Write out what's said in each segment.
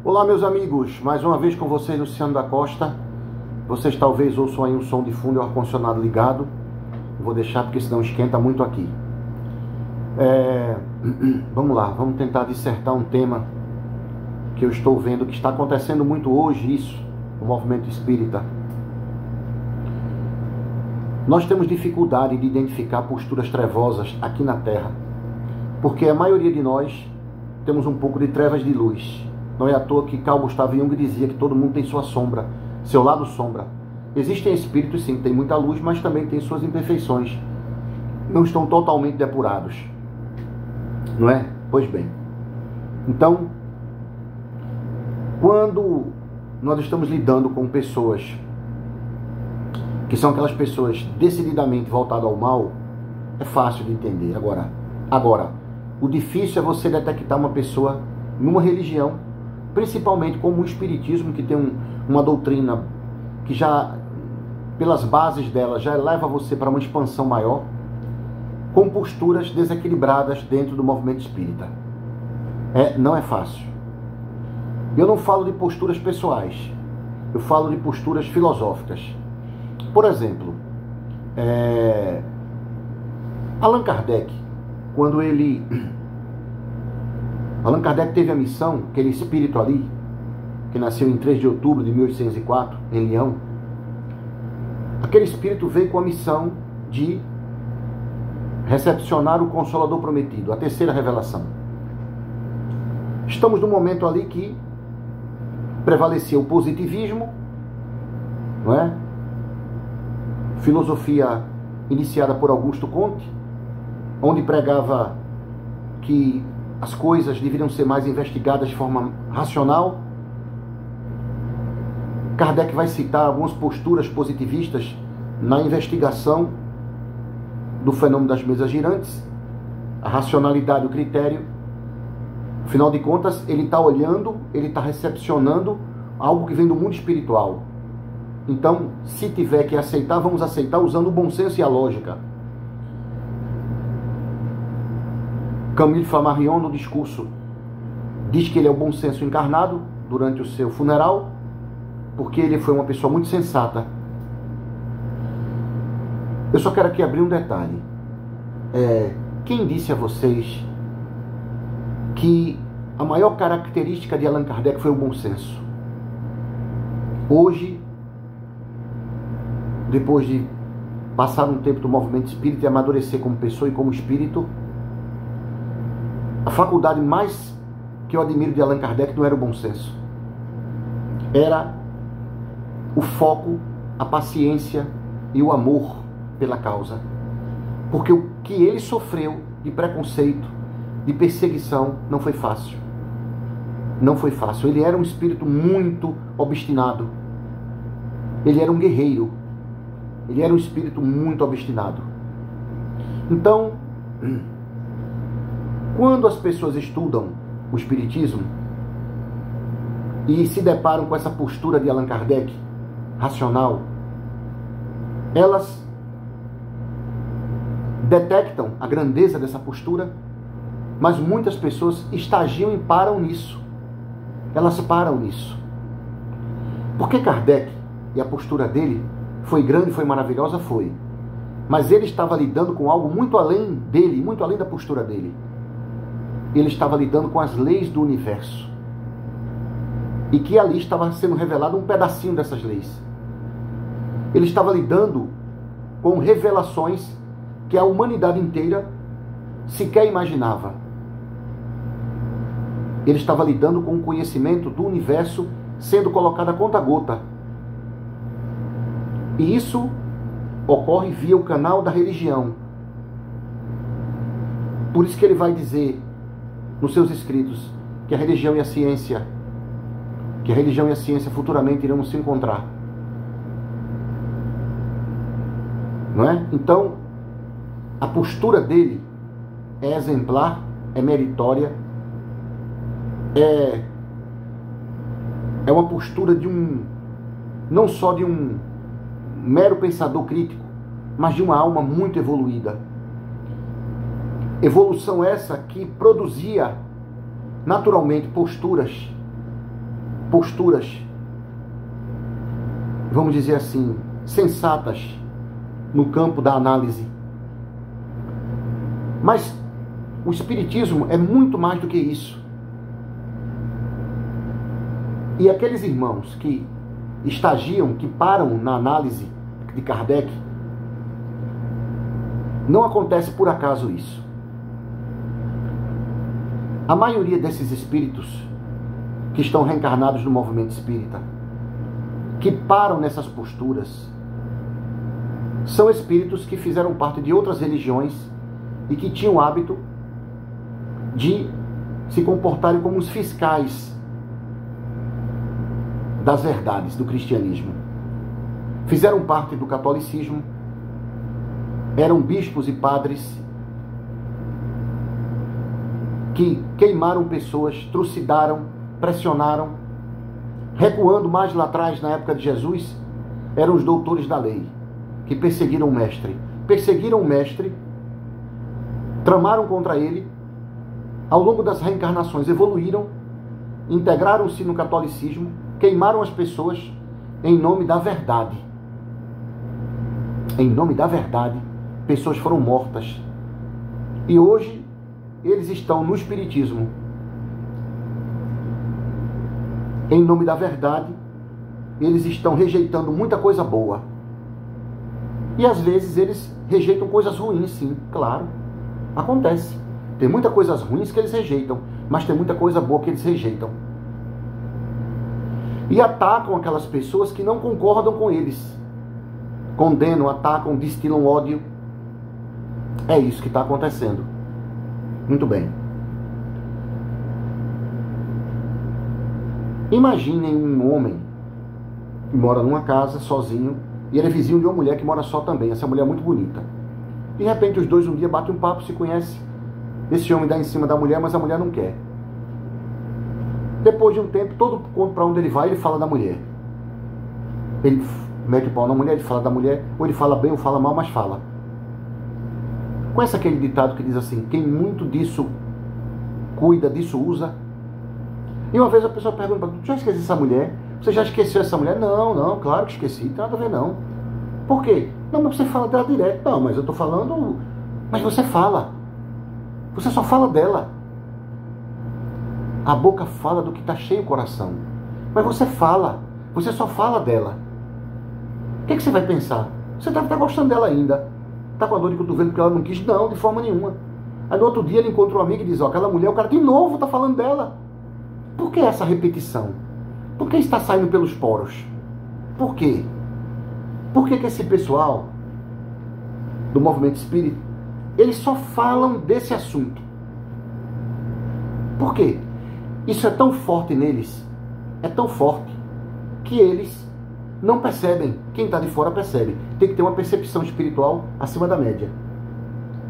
Olá, meus amigos, mais uma vez com vocês, Luciano da Costa. Vocês talvez ouçam aí um som de fundo e o ar-condicionado ligado. Vou deixar porque senão esquenta muito aqui. Vamos lá, vamos tentar dissertar um tema que eu estou vendo que está acontecendo muito hoje, isso, o movimento espírita. Nós temos dificuldade de identificar posturas trevosas aqui na Terra, porque a maioria de nós temos um pouco de trevas de luz. Não é à toa que Carl Gustav Jung dizia que todo mundo tem sua sombra, seu lado sombra. Existem espíritos, sim, que têm muita luz, mas também têm suas imperfeições. Não estão totalmente depurados. Não é? Pois bem. Então, quando nós estamos lidando com pessoas que são aquelas pessoas decididamente voltadas ao mal, é fácil de entender. Agora, o difícil é você detectar uma pessoa numa religião, principalmente como o Espiritismo, que tem uma doutrina que já, pelas bases dela, já leva você para uma expansão maior, com posturas desequilibradas dentro do movimento espírita. Não é fácil. Eu não falo de posturas pessoais, eu falo de posturas filosóficas. Por exemplo, Allan Kardec, quando Allan Kardec teve a missão, aquele espírito ali, que nasceu em 3 de outubro de 1804, em Lyon. Aquele espírito veio com a missão de recepcionar o Consolador Prometido, a terceira revelação. Estamos num momento ali que prevalecia o positivismo, não é? Filosofia iniciada por Augusto Comte, onde pregava que as coisas deveriam ser mais investigadas de forma racional. Kardec vai citar algumas posturas positivistas na investigação do fenômeno das mesas girantes, a racionalidade, o critério. Afinal de contas, ele está olhando, ele está recepcionando algo que vem do mundo espiritual. Então, se tiver que aceitar, vamos aceitar usando o bom senso e a lógica. Camille Flammarion, no discurso, diz que ele é o bom senso encarnado durante o seu funeral, porque ele foi uma pessoa muito sensata. Eu só quero aqui abrir um detalhe. Quem disse a vocês que a maior característica de Allan Kardec foi o bom senso? Hoje, depois de passar um tempo do movimento espírita e amadurecer como pessoa e como espírito, a faculdade mais que eu admiro de Allan Kardec não era o bom senso. Era o foco, a paciência e o amor pela causa. Porque o que ele sofreu de preconceito, de perseguição, não foi fácil. Não foi fácil. Ele era um espírito muito obstinado. Ele era um guerreiro. Ele era um espírito muito obstinado. Então, quando as pessoas estudam o Espiritismo e se deparam com essa postura de Allan Kardec, racional, elas detectam a grandeza dessa postura, mas muitas pessoas estagiam e param nisso. Elas param nisso. Porque Kardec, e a postura dele foi grande, foi maravilhosa, foi. Mas ele estava lidando com algo muito além dele, muito além da postura dele. Ele estava lidando com as leis do universo. E que ali estava sendo revelado um pedacinho dessas leis. Ele estava lidando com revelações que a humanidade inteira sequer imaginava. Ele estava lidando com o conhecimento do universo sendo colocado a conta-gota. E isso ocorre via o canal da religião. Por isso que ele vai dizer nos seus escritos que a religião e a ciência futuramente irão se encontrar. Não é? Então, a postura dele é exemplar, é meritória, é uma postura não só de um mero pensador crítico, mas de uma alma muito evoluída. Evolução essa que produzia naturalmente posturas posturas, vamos dizer assim, sensatas no campo da análise. Mas o Espiritismo é muito mais do que isso. E aqueles irmãos que estagiam, que param na análise de Kardec, não acontece por acaso isso. A maioria desses espíritos que estão reencarnados no movimento espírita, que param nessas posturas, são espíritos que fizeram parte de outras religiões e que tinham o hábito de se comportarem como os fiscais das verdades do cristianismo. Fizeram parte do catolicismo, eram bispos e padres que queimaram pessoas, trucidaram, pressionaram. Recuando mais lá atrás, na época de Jesus, eram os doutores da lei, que perseguiram o mestre. Perseguiram o mestre, tramaram contra ele, ao longo das reencarnações evoluíram, integraram-se no catolicismo, queimaram as pessoas em nome da verdade. Em nome da verdade, pessoas foram mortas. E hoje, eles estão no Espiritismo. Em nome da verdade, eles estão rejeitando muita coisa boa. E às vezes eles rejeitam coisas ruins, sim, claro. Acontece. Tem muitas coisas ruins que eles rejeitam, mas tem muita coisa boa que eles rejeitam. E atacam aquelas pessoas que não concordam com eles. Condenam, atacam, destilam ódio. É isso que está acontecendo. Muito bem. Imaginem um homem que mora numa casa sozinho e ele é vizinho de uma mulher que mora só também. Essa mulher é muito bonita. De repente os dois um dia batem um papo, se conhecem. Esse homem dá em cima da mulher, mas a mulher não quer. Depois de um tempo, todo mundo para onde ele vai, ele fala da mulher. Ele mete o pau na mulher, ele fala da mulher, ou ele fala bem ou fala mal, mas fala. Conhece aquele ditado que diz assim: quem muito disso cuida, disso usa? E uma vez a pessoa pergunta: tu já esqueceu essa mulher? Você já esqueceu essa mulher? Não, claro que esqueci, não tem nada a ver não. Por quê? Não, mas você fala dela direto. Não, mas eu estou falando... Mas você fala. Você só fala dela. A boca fala do que está cheio o coração. Mas você fala. Você só fala dela. O que você vai pensar? Você deve estar gostando dela ainda. Está com a dor de cotovelo porque ela não quis? Não, de forma nenhuma. Aí no outro dia ele encontra um amigo e diz: ó, aquela mulher, o cara de novo está falando dela. Por que essa repetição? Por que está saindo pelos poros? Por quê? Por que esse pessoal do movimento espírita, eles só falam desse assunto? Por quê? Isso é tão forte neles, é tão forte, que eles não percebem. Quem está de fora percebe. Tem que ter uma percepção espiritual acima da média.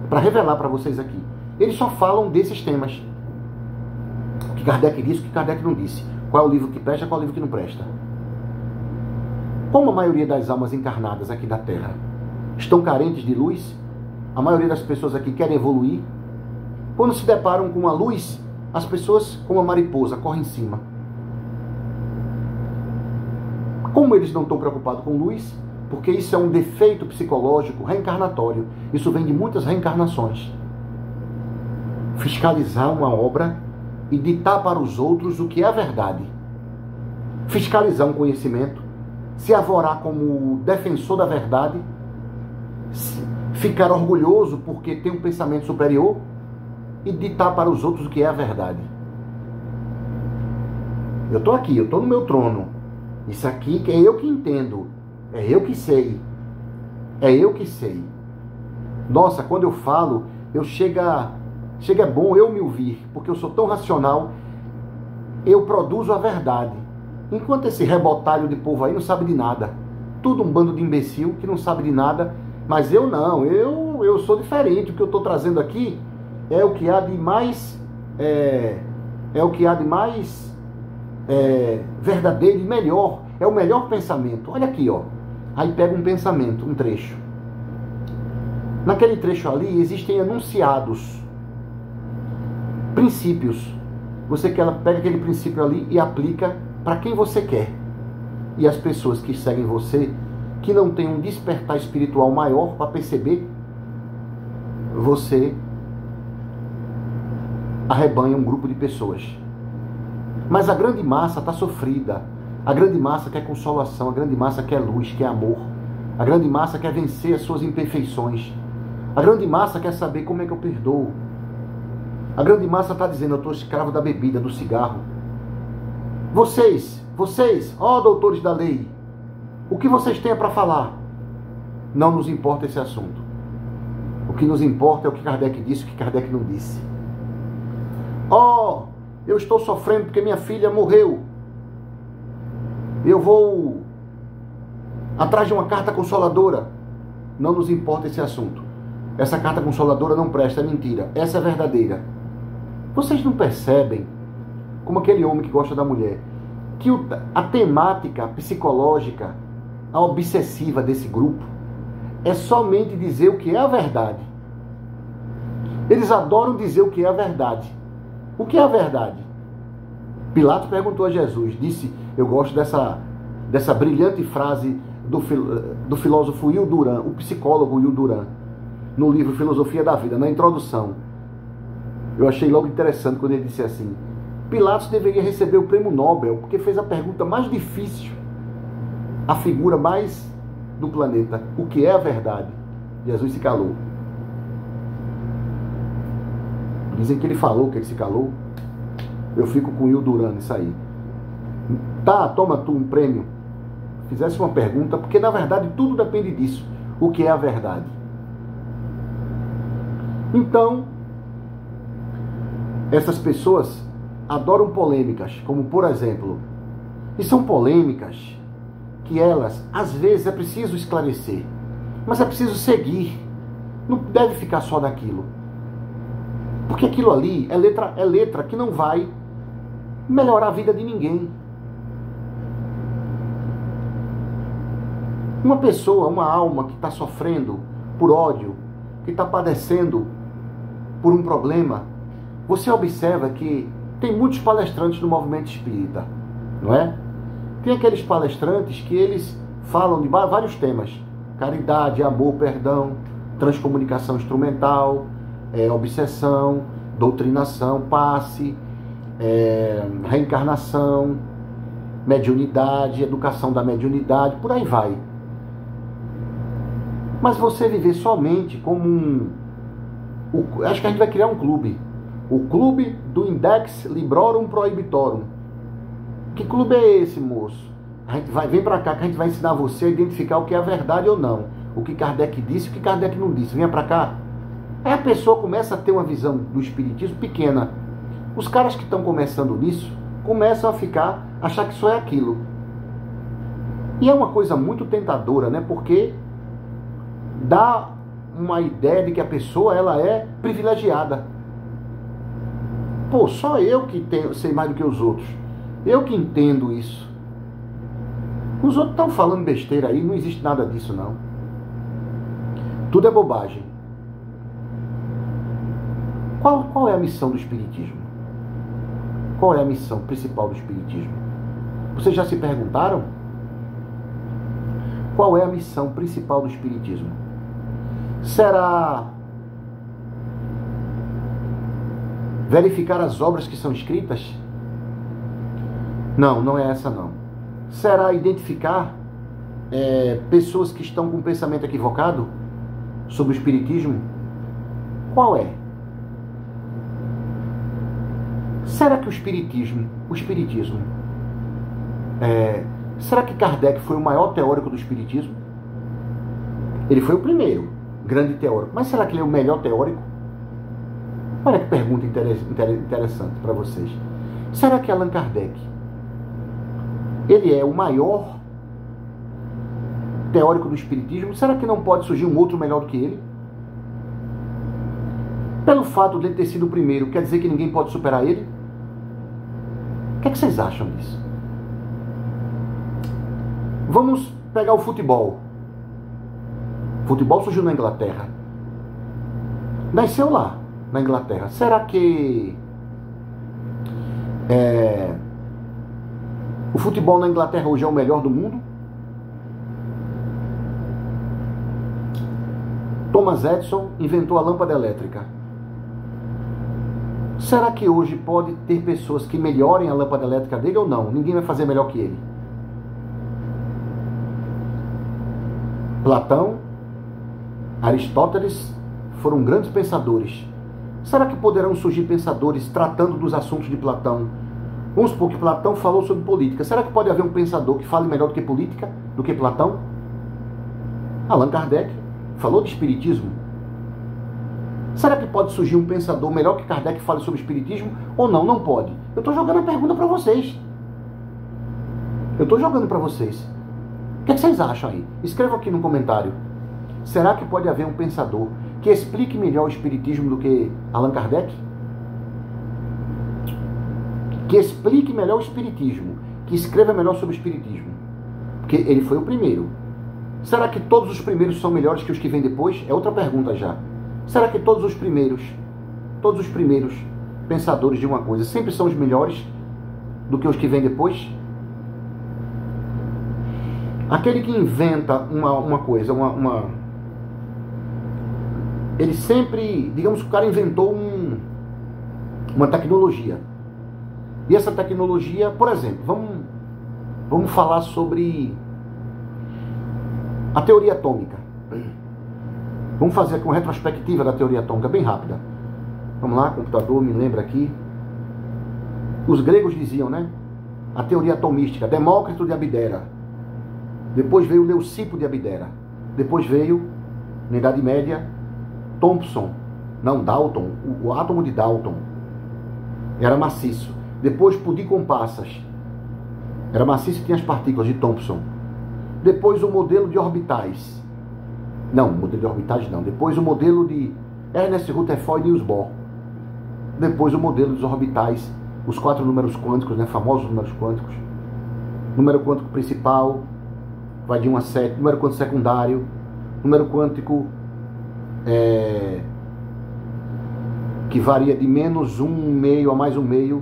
Para revelar para vocês aqui. Eles só falam desses temas. O que Kardec disse, o que Kardec não disse. Qual é o livro que presta, qual é o livro que não presta. Como a maioria das almas encarnadas aqui da Terra estão carentes de luz, a maioria das pessoas aqui querem evoluir. Quando se deparam com a luz, as pessoas, como a mariposa, correm em cima. Como eles não estão preocupados com luz, porque isso é um defeito psicológico reencarnatório. Isso vem de muitas reencarnações. Fiscalizar uma obra e ditar para os outros o que é a verdade. Fiscalizar um conhecimento, se avorar como defensor da verdade, ficar orgulhoso porque tem um pensamento superior e ditar para os outros o que é a verdade. Eu estou aqui, eu estou no meu trono. Isso aqui que é eu que entendo, é eu que sei, é eu que sei. Nossa, quando eu falo, chega é bom eu me ouvir, porque eu sou tão racional, eu produzo a verdade. Enquanto esse rebotalho de povo aí não sabe de nada, tudo um bando de imbecil que não sabe de nada, mas eu não, eu sou diferente. O que eu estou trazendo aqui é o que há de mais verdadeiro e melhor, é o melhor pensamento. Olha aqui, ó. Aí pega um pensamento, um trecho. Naquele trecho ali existem enunciados, princípios. Você pega aquele princípio ali e aplica para quem você quer. E as pessoas que seguem você, que não têm um despertar espiritual maior para perceber, você arrebanha um grupo de pessoas. Mas a grande massa está sofrida. A grande massa quer consolação, a grande massa quer luz, quer amor. A grande massa quer vencer as suas imperfeições. A grande massa quer saber como é que eu perdoo. A grande massa está dizendo, eu estou escravo da bebida, do cigarro. Vocês, ó doutores da lei, o que vocês têm para falar? Não nos importa esse assunto. O que nos importa é o que Kardec disse, o que Kardec não disse. Ó, eu estou sofrendo porque minha filha morreu. Eu vou atrás de uma carta consoladora. Não nos importa esse assunto. Essa carta consoladora não presta, é mentira. Essa é verdadeira. Vocês não percebem, como aquele homem que gosta da mulher, que a temática psicológica, a obsessiva desse grupo, é somente dizer o que é a verdade. Eles adoram dizer o que é a verdade. O que é a verdade? Pilatos perguntou a Jesus, disse, eu gosto dessa brilhante frase do filósofo Will Durant, o psicólogo Will Durant, no livro Filosofia da Vida, na introdução. Eu achei logo interessante quando ele disse assim, Pilatos deveria receber o prêmio Nobel, porque fez a pergunta mais difícil, a figura mais do planeta, o que é a verdade? Jesus se calou. Dizem que ele falou que ele se calou. Eu fico com o Will Durant nisso aí. Tá, toma tu um prêmio. Fizesse uma pergunta, porque na verdade tudo depende disso. O que é a verdade? Então, essas pessoas adoram polêmicas, como por exemplo, e são polêmicas que elas, às vezes, é preciso esclarecer, mas é preciso seguir. Não deve ficar só naquilo. Porque aquilo ali é letra que não vai melhorar a vida de ninguém. Uma pessoa, uma alma que está sofrendo por ódio, que está padecendo por um problema, você observa que tem muitos palestrantes no movimento espírita, não é? Tem aqueles palestrantes que eles falam de vários temas. Caridade, amor, perdão, transcomunicação instrumental, obsessão, doutrinação, passe, reencarnação, mediunidade, educação da mediunidade, por aí vai. Mas você viver somente como acho que a gente vai criar um clube. O clube do Index Librorum Prohibitorum. Que clube é esse, moço? Vem pra cá que a gente vai ensinar você a identificar o que é a verdade ou não. O que Kardec disse e o que Kardec não disse. Venha pra cá. Aí a pessoa começa a ter uma visão do espiritismo pequena. Os caras que estão começando nisso começam a achar que isso é aquilo. E é uma coisa muito tentadora, né? Porque dá uma ideia de que a pessoa ela é privilegiada. Pô, só eu que sei mais do que os outros. Eu que entendo isso. Os outros estão falando besteira aí, não existe nada disso não. Tudo é bobagem. Qual é a missão do Espiritismo? Qual é a missão principal do Espiritismo? Vocês já se perguntaram? Qual é a missão principal do Espiritismo? Será verificar as obras que são escritas? Não, não é essa não. Será identificar pessoas que estão com um pensamento equivocado sobre o Espiritismo? Qual é? Será que o Espiritismo, será que Kardec foi o maior teórico do Espiritismo? Ele foi o primeiro grande teórico, mas será que ele é o melhor teórico? Olha que pergunta interessante para vocês. Será que Allan Kardec, ele é o maior teórico do Espiritismo? Será que não pode surgir um outro melhor do que ele? Pelo fato de ele ter sido o primeiro, quer dizer que ninguém pode superar ele? O que é que vocês acham disso? Vamos pegar o futebol. O futebol surgiu na Inglaterra. Nasceu lá, na Inglaterra. Será que O futebol na Inglaterra hoje é o melhor do mundo? Thomas Edison inventou a lâmpada elétrica. Será que hoje pode ter pessoas que melhorem a lâmpada elétrica dele ou não? Ninguém vai fazer melhor que ele. Platão, Aristóteles foram grandes pensadores. Será que poderão surgir pensadores tratando dos assuntos de Platão? Vamos supor que Platão falou sobre política. Será que pode haver um pensador que fale melhor do que política, do que Platão? Allan Kardec falou de espiritismo. Será que pode surgir um pensador melhor que Kardec que fale sobre espiritismo? Ou não? Não pode. Eu estou jogando a pergunta para vocês. Eu estou jogando para vocês. O que é que vocês acham aí? Escrevam aqui no comentário. Será que pode haver um pensador que explique melhor o espiritismo do que Allan Kardec? Que explique melhor o espiritismo, que escreva melhor sobre o espiritismo. Porque ele foi o primeiro. Será que todos os primeiros são melhores que os que vêm depois? É outra pergunta já. Será que todos os primeiros pensadores de uma coisa sempre são os melhores do que os que vêm depois? Aquele que inventa uma coisa, ele sempre, digamos que o cara inventou uma tecnologia. E essa tecnologia, por exemplo, vamos falar sobre a teoria atômica. Vamos fazer aqui uma retrospectiva da teoria atômica, bem rápida. Vamos lá, computador, me lembra aqui. Os gregos diziam, né? A teoria atomística, Demócrito de Abdera. Depois veio Leucipo de Abdera. Depois veio, na Idade Média, Dalton, o átomo de Dalton. Era maciço. Depois Pudim com passas. Era maciço e tinha as partículas de Thomson. Depois o modelo de orbitais. Não, modelo de orbitais não. Depois o modelo de Ernest Rutherford e Niels Bohr. Depois o modelo dos orbitais, os 4 números quânticos, né, famosos números quânticos. Número quântico principal, vai de 1 a 7. Número quântico secundário. Número quântico que varia de menos 1/2 a mais 1/2.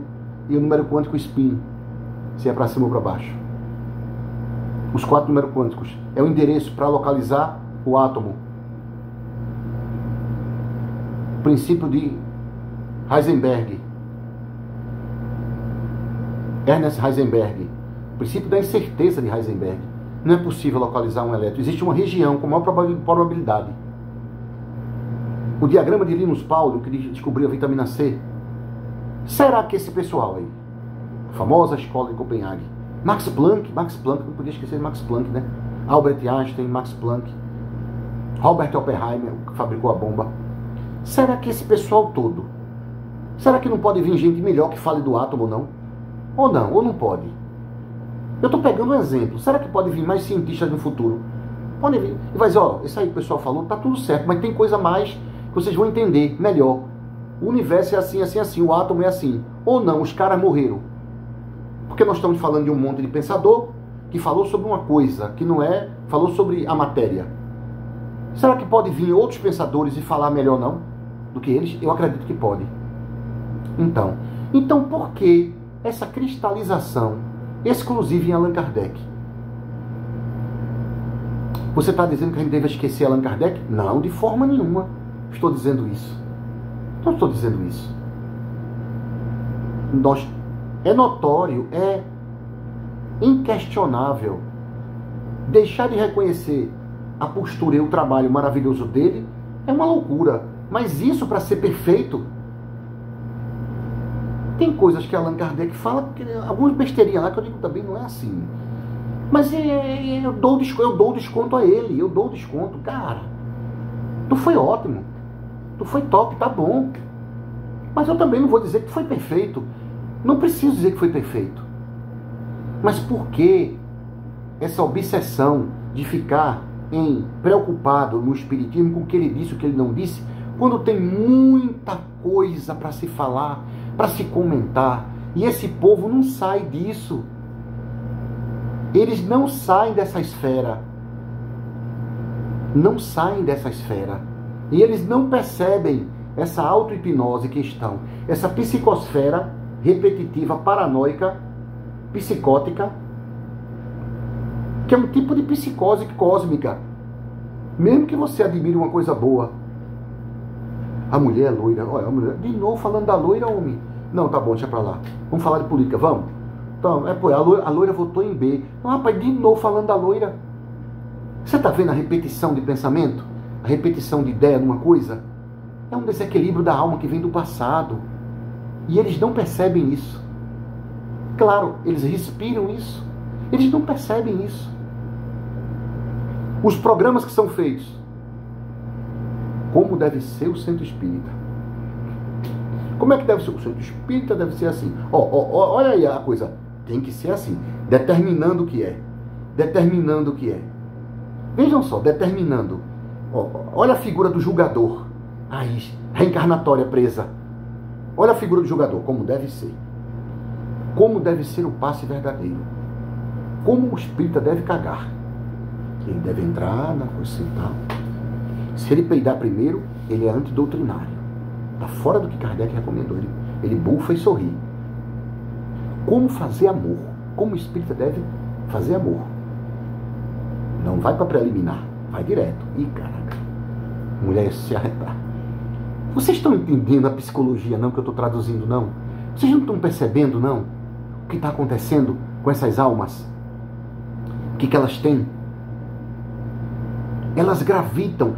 E o número quântico spin, se é para cima ou para baixo. Os 4 números quânticos. É o endereço para localizar o átomo. O princípio de Heisenberg. Ernest Heisenberg. O princípio da incerteza de Heisenberg. Não é possível localizar um elétron. Existe uma região com maior probabilidade. O diagrama de Linus Pauling, que descobriu a vitamina C. Será que esse pessoal aí, a famosa escola de Copenhague, Max Planck, não podia esquecer de Max Planck, né? Albert Einstein, Max Planck, Robert Oppenheimer, que fabricou a bomba. Será que esse pessoal todo, será que não pode vir gente melhor que fale do átomo, não? Ou não pode? Eu estou pegando um exemplo. Será que pode vir mais cientistas no futuro? Pode vir. E vai dizer, ó, isso aí que o pessoal falou, tá tudo certo, mas tem coisa mais que vocês vão entender melhor. O universo é assim, assim, assim, o átomo é assim. Ou não, os caras morreram. Porque nós estamos falando de um monte de pensador que falou sobre uma coisa, que não é, falou sobre a matéria. Será que pode vir outros pensadores e falar melhor não do que eles? Eu acredito que pode. Então por que essa cristalização exclusiva em Allan Kardec? Você está dizendo que a gente deve esquecer Allan Kardec? Não, de forma nenhuma estou dizendo isso. Não estou dizendo isso. É notório, é inquestionável. Deixar de reconhecer a postura e o trabalho maravilhoso dele é uma loucura. Mas isso, para ser perfeito, tem coisas que Allan Kardec fala, algumas besteirinhas lá que eu digo também não é assim. Mas eu dou desconto a ele, eu dou desconto. Cara, tu foi ótimo, tu foi top, tá bom. Mas eu também não vou dizer que foi perfeito. Não preciso dizer que foi perfeito. Mas por que essa obsessão de ficar preocupado no espiritismo com o que ele disse, o que ele não disse, quando tem muita coisa para se falar, para se comentar, e esse povo não sai disso. Eles não saem dessa esfera. Não saem dessa esfera. E eles não percebem essa auto-hipnose que estão, essa psicosfera repetitiva, paranoica, psicótica, Porque é um tipo de psicose cósmica. Mesmo que você admire uma coisa boa. A mulher é loira. Olha, a mulher, de novo falando da loira, homem. Não, tá bom, deixa pra lá. Vamos falar de política, vamos? Então, a loira votou em B. Não, rapaz, de novo falando da loira. Você tá vendo a repetição de pensamento? A repetição de ideia numa coisa? É um desequilíbrio da alma que vem do passado. E eles não percebem isso. Claro, eles respiram isso. Eles não percebem isso. Os programas que são feitos. Como deve ser o centro espírita? Como é que deve ser? O centro espírita deve ser assim. Olha aí a coisa. Tem que ser assim. Determinando o que é. Determinando o que é. Vejam só, determinando. Olha a figura do julgador. Aí, reencarnatória presa. Olha a figura do julgador, como deve ser. Como deve ser o passe verdadeiro. Como o espírita deve cagar. Ele deve entrar na coisa assim, tá? Se ele peidar primeiro, ele é antidoutrinário. Está fora do que Kardec recomendou. Ele bufa e sorri. Como fazer amor? Como o espírita deve fazer amor? Não vai para preliminar, vai direto. Ih, caraca. Mulher se arretar. Vocês estão entendendo a psicologia, não, que eu estou traduzindo, não? Vocês não estão percebendo, não? O que está acontecendo com essas almas? O que elas têm? Elas gravitam.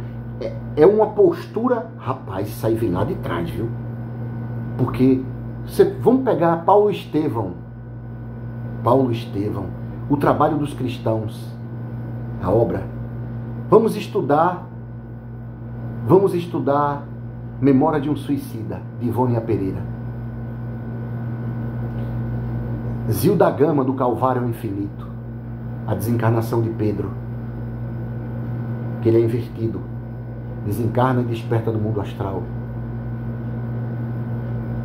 É uma postura... Rapaz, isso aí vem lá de trás, viu? Porque... vamos pegar Paulo Estevão. Paulo Estevão. O trabalho dos cristãos. A obra. Vamos estudar Memória de um Suicida, de Ivônia Pereira. Zilda Gama, do Calvário ao Infinito. A desencarnação de Pedro. Que ele é invertido. Desencarna e desperta no mundo astral.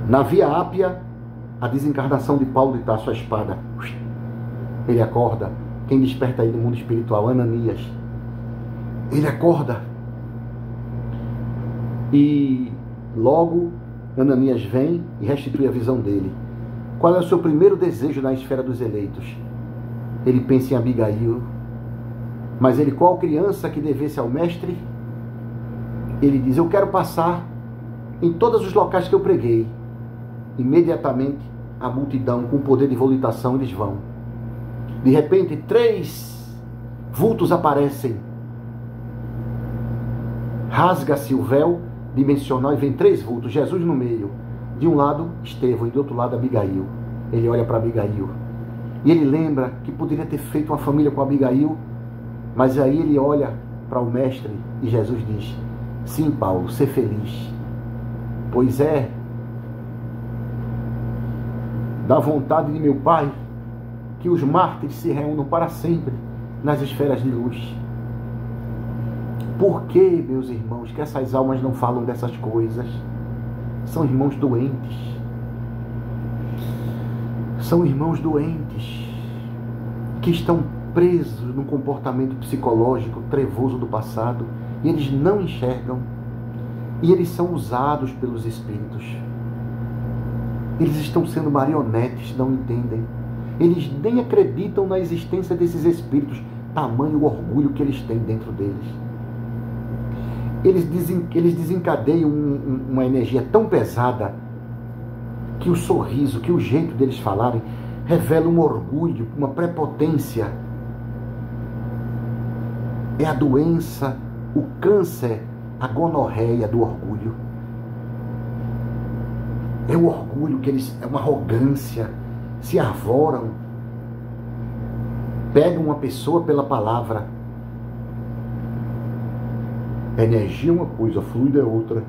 Na Via Ápia, a desencarnação de Paulo de Tarso, a espada. Ele acorda. Quem desperta aí no mundo espiritual? Ananias. Ele acorda. E logo Ananias vem e restitui a visão dele. Qual é o seu primeiro desejo na esfera dos eleitos? Ele pensa em Abigail. Mas ele, qual criança que devesse ao mestre? Ele diz, eu quero passar em todos os locais que eu preguei. Imediatamente, a multidão, com o poder de volitação, eles vão. De repente, 3 vultos aparecem. Rasga-se o véu dimensional e vem 3 vultos. Jesus no meio. De um lado, Estevão, e do outro lado, Abigail. Ele olha para Abigail. E ele lembra que poderia ter feito uma família com Abigail. Mas aí ele olha para o mestre e Jesus diz, sim, Paulo, ser feliz. Pois é da vontade de meu Pai que os mártires se reúnam para sempre nas esferas de luz. Por que, meus irmãos, que essas almas não falam dessas coisas? São irmãos doentes. São irmãos doentes que estão presos num comportamento psicológico trevoso do passado e eles não enxergam e eles são usados pelos espíritos. Eles estão sendo marionetes, não entendem. Eles nem acreditam na existência desses espíritos, tamanho orgulho que eles têm dentro deles. Eles desencadeiam uma energia tão pesada que o sorriso, que o jeito deles falarem revela um orgulho, uma prepotência. É a doença, o câncer, a gonorreia do orgulho. É o orgulho que eles... é uma arrogância. Se arvoram. Pegam uma pessoa pela palavra. Energia é uma coisa, fluido é outra.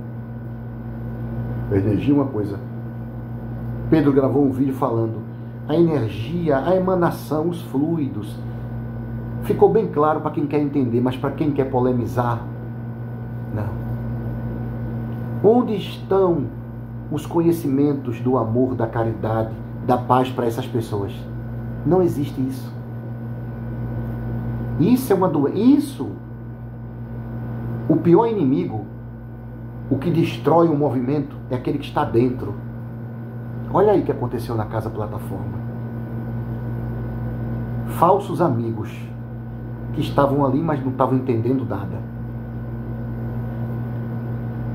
Energia é uma coisa. Pedro gravou um vídeo falando a energia, a emanação, os fluidos. Ficou bem claro para quem quer entender, mas para quem quer polemizar, não. Onde estão os conhecimentos do amor, da caridade, da paz para essas pessoas? Não existe isso. Isso é uma doença. Isso, o pior inimigo, o que destrói o movimento, é aquele que está dentro. Olha aí o que aconteceu na Casa Plataforma. Falsos amigos que estavam ali, mas não estavam entendendo nada.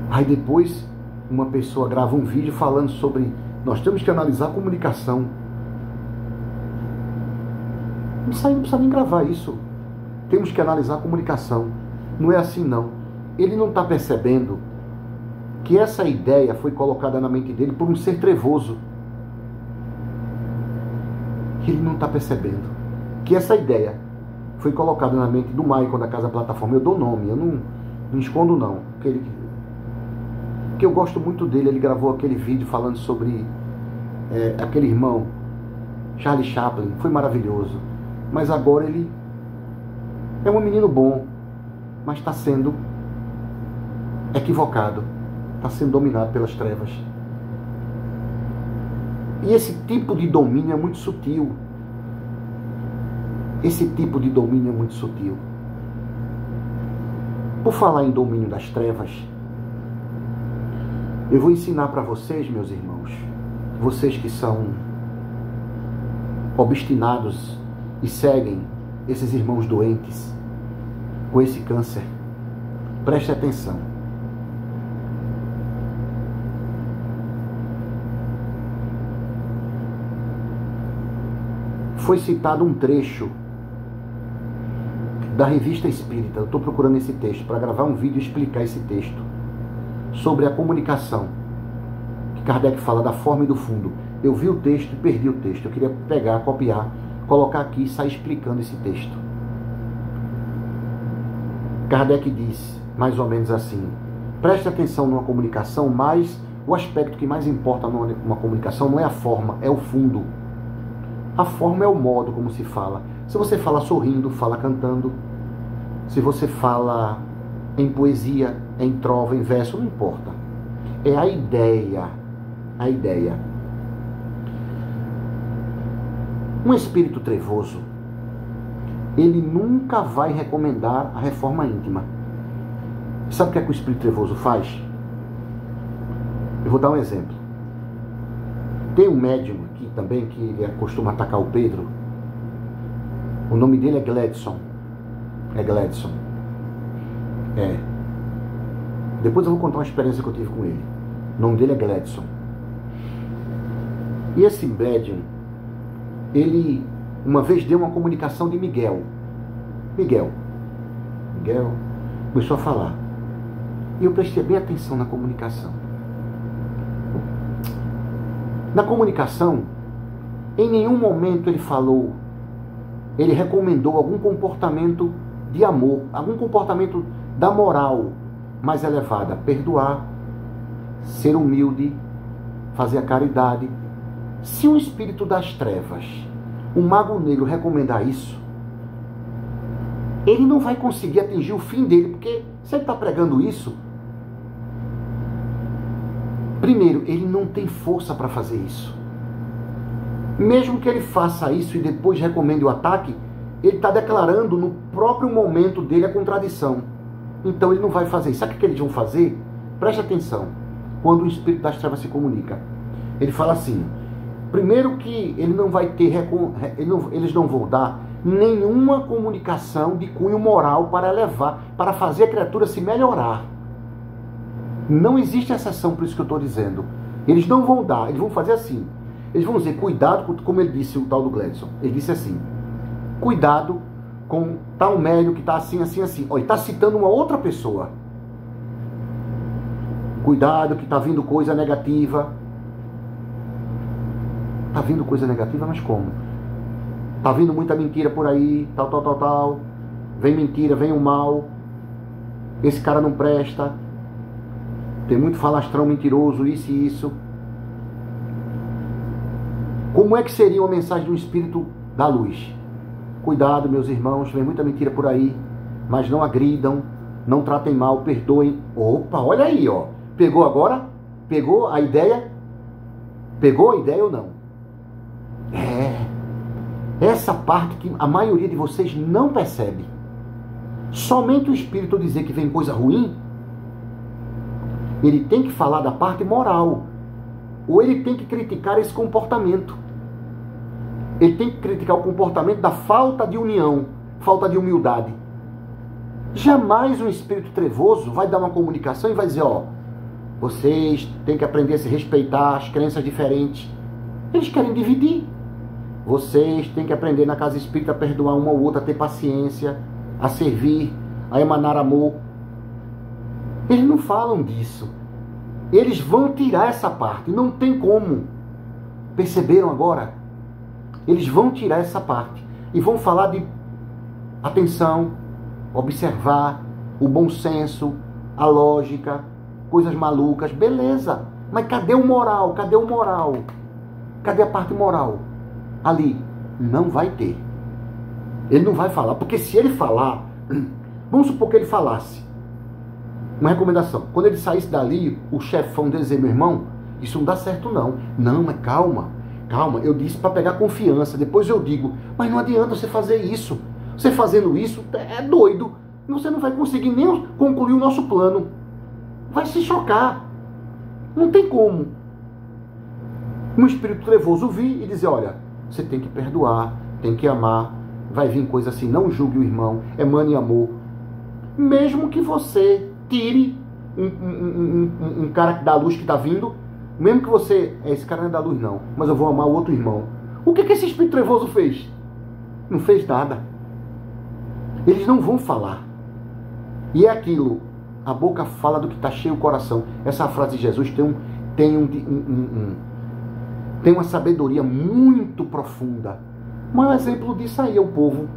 Aí depois, uma pessoa grava um vídeo falando sobre nós temos que analisar a comunicação. Não precisa nem gravar isso. Temos que analisar a comunicação. Não é assim, não. Ele não está percebendo que essa ideia foi colocada na mente dele por um ser trevoso. Ele não está percebendo que essa ideia foi colocada na mente do Maicon da Casa Plataforma. Eu dou nome, eu não escondo não. Porque eu gosto muito dele. Ele gravou aquele vídeo falando sobre aquele irmão, Charlie Chaplin. Foi maravilhoso. Mas agora ele é um menino bom, mas está sendo equivocado. Está sendo dominado pelas trevas. E esse tipo de domínio é muito sutil. Esse tipo de domínio é muito sutil. Por falar em domínio das trevas, eu vou ensinar para vocês, meus irmãos, vocês que são obstinados e seguem esses irmãos doentes com esse câncer, preste atenção. Foi citado um trecho da Revista Espírita. Eu estou procurando esse texto para gravar um vídeo e explicar esse texto sobre a comunicação, que Kardec fala da forma e do fundo. Eu vi o texto e perdi o texto. Eu queria pegar, copiar, colocar aqui e sair explicando esse texto. Kardec diz mais ou menos assim: preste atenção numa comunicação, mas o aspecto que mais importa numa comunicação não é a forma, é o fundo. A forma é o modo como se fala. Se você fala sorrindo, fala cantando. Se você fala em poesia, em trova, em verso, não importa. É a ideia. A ideia. Um espírito trevoso, ele nunca vai recomendar a reforma íntima. Sabe o que é que o espírito trevoso faz? Eu vou dar um exemplo. Tem um médium aqui também que ele costuma atacar o Pedro. O nome dele é Gladson. É Gladson. É. Depois eu vou contar uma experiência que eu tive com ele. O nome dele é Gladson. E esse médium, ele uma vez deu uma comunicação de Miguel. Miguel começou a falar. E eu prestei bem atenção na comunicação. Na comunicação, em nenhum momento ele falou, ele recomendou algum comportamento de amor, algum comportamento da moral mais elevada. Perdoar, ser humilde, fazer a caridade. Se um espírito das trevas, um mago negro, recomendar isso, ele não vai conseguir atingir o fim dele, porque se ele está pregando isso, primeiro, ele não tem força para fazer isso. Mesmo que ele faça isso e depois recomende o ataque, ele está declarando no próprio momento dele a contradição. Então ele não vai fazer isso. Sabe o que eles vão fazer? Preste atenção. Quando o espírito das trevas se comunica, ele fala assim: primeiro que ele não vai ter, eles não vão dar nenhuma comunicação de cunho moral para elevar, para fazer a criatura se melhorar. Não existe exceção por isso que eu estou dizendo. Eles não vão dar, eles vão fazer assim. Eles vão dizer, cuidado, como ele disse o tal do Gladson. Ele disse assim: cuidado com tal médium que está assim, assim, assim. Olha, ele está citando uma outra pessoa. Cuidado que está vindo coisa negativa. Está vindo coisa negativa, mas como? Está vindo muita mentira por aí, tal, tal, tal, tal. Vem mentira, vem o mal. Esse cara não presta. Tem muito falastrão mentiroso, isso e isso. Como é que seria uma mensagem do espírito da luz? Cuidado, meus irmãos, vem muita mentira por aí, mas não agridam, não tratem mal, perdoem. Opa, olha aí, ó. Pegou agora? Pegou a ideia? Pegou a ideia ou não? Essa parte que a maioria de vocês não percebe. Somente o espírito dizer que vem coisa ruim, ele tem que falar da parte moral, ou ele tem que criticar esse comportamento. Ele tem que criticar o comportamento da falta de união, falta de humildade. Jamais um espírito trevoso vai dar uma comunicação e vai dizer, ó, vocês têm que aprender a se respeitar as crenças diferentes. Eles querem dividir. Vocês têm que aprender na casa espírita a perdoar uma ou outra, a ter paciência, a servir, a emanar amor. Eles não falam disso. Eles vão tirar essa parte. Não tem como. Perceberam agora? Eles vão tirar essa parte. E vão falar de atenção, observar, o bom senso, a lógica, coisas malucas. Beleza. Mas cadê o moral? Cadê o moral? Cadê a parte moral? Ali. Não vai ter. Ele não vai falar. Porque se ele falar... Vamos supor que ele falasse. Uma recomendação. Quando ele saísse dali, o chefão dele dizer, meu irmão, isso não dá certo não. Não, mas calma. Calma. Eu disse para pegar confiança. Depois eu digo, mas não adianta você fazer isso. Você fazendo isso é doido. Você não vai conseguir nem concluir o nosso plano. Vai se chocar. Não tem como. Um espírito trevoso vir e dizer, olha, você tem que perdoar, tem que amar. Vai vir coisa assim, não julgue o irmão, emane amor. Mesmo que você tire um cara da luz que está vindo, mesmo que você, esse cara não é da luz não, mas eu vou amar o outro irmão. O que esse espírito trevoso fez? Não fez nada. Eles não vão falar. E é aquilo, a boca fala do que está cheio o coração. Essa frase de Jesus tem uma sabedoria muito profunda. O maior exemplo disso aí é o povo.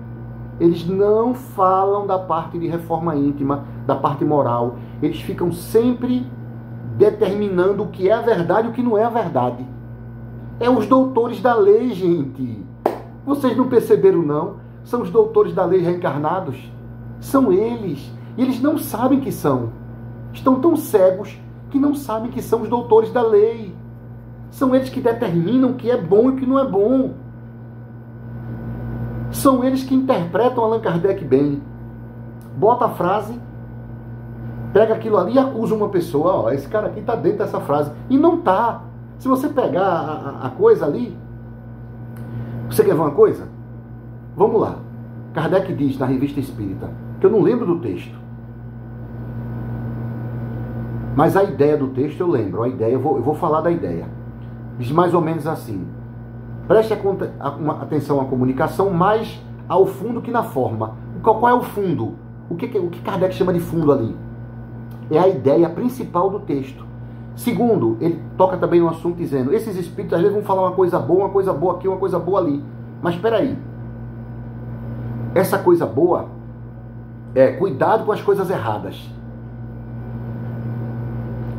Eles não falam da parte de reforma íntima, da parte moral. Eles ficam sempre determinando o que é a verdade e o que não é a verdade. É os doutores da lei, gente. Vocês não perceberam, não? São os doutores da lei reencarnados. São eles. E eles não sabem que são. Estão tão cegos que não sabem que são os doutores da lei. São eles que determinam o que é bom e o que não é bom. São eles que interpretam Allan Kardec bem. Bota a frase, pega aquilo ali e acusa uma pessoa. Ó, esse cara aqui está dentro dessa frase. E não está. Se você pegar a coisa ali... Você quer ver uma coisa? Vamos lá. Kardec diz na Revista Espírita, que eu não lembro do texto. Mas a ideia do texto eu lembro. A ideia, eu vou falar da ideia. Diz mais ou menos assim. Preste atenção à comunicação mais ao fundo que na forma. Qual é o fundo? O que Kardec chama de fundo ali? É a ideia principal do texto. Segundo, ele toca também no assunto dizendo, esses espíritos às vezes vão falar uma coisa boa aqui, uma coisa boa ali. Mas espera aí. Essa coisa boa é cuidado com as coisas erradas.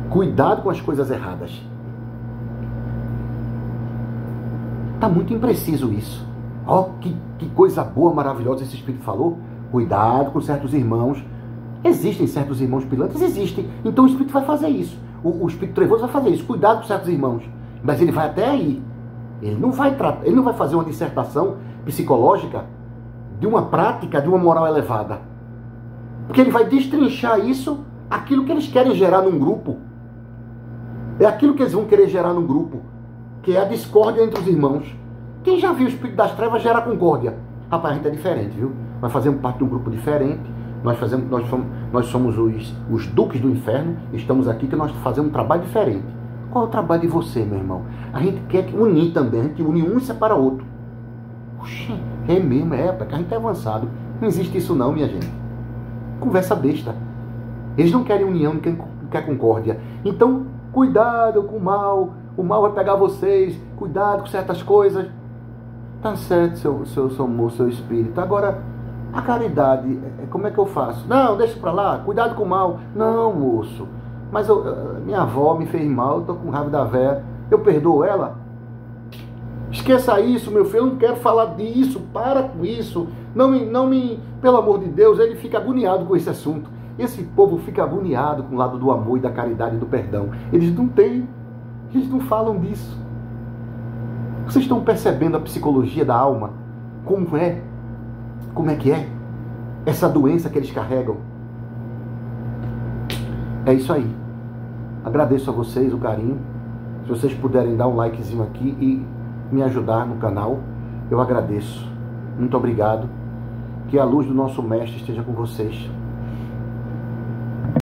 Cuidado com as coisas erradas. Está muito impreciso isso. Ó, que coisa boa, maravilhosa esse espírito falou. Cuidado com certos irmãos. Existem certos irmãos pilantras? Existem. Então o espírito vai fazer isso. O espírito trevoso vai fazer isso. Cuidado com certos irmãos. Mas ele vai até aí. Ele não vai fazer uma dissertação psicológica de uma prática, de uma moral elevada. Porque ele vai destrinchar isso, aquilo que eles querem gerar num grupo. É aquilo que eles vão querer gerar num grupo, que é a discórdia entre os irmãos. Quem já viu o espírito das trevas gera concórdia? Rapaz, a gente é diferente, viu? Nós fazemos parte de um grupo diferente. Nós somos os duques do inferno. Estamos aqui que nós fazemos um trabalho diferente. Qual é o trabalho de você, meu irmão? A gente quer unir também. A gente une um e separa outro. Oxi, é mesmo, porque a gente é avançado. Não existe isso não, minha gente. Conversa besta. Eles não querem união, não querem concórdia. Então, cuidado com o mal. O mal vai pegar vocês. Cuidado com certas coisas. Tá certo, seu moço, seu espírito. Agora, a caridade, como é que eu faço? Não, deixa pra lá. Cuidado com o mal. Não, moço. Mas minha avó me fez mal. Eu tô com raiva da véia. Eu perdoo ela? Esqueça isso, meu filho. Eu não quero falar disso. Para com isso. Não me... Pelo amor de Deus, ele fica agoniado com esse assunto. Esse povo fica agoniado com o lado do amor e da caridade e do perdão. Eles não falam disso. Vocês estão percebendo a psicologia da alma? Como é? Como é que é? Essa doença que eles carregam. É isso aí. Agradeço a vocês o carinho. Se vocês puderem dar um likezinho aqui e me ajudar no canal, eu agradeço. Muito obrigado. Que a luz do nosso Mestre esteja com vocês.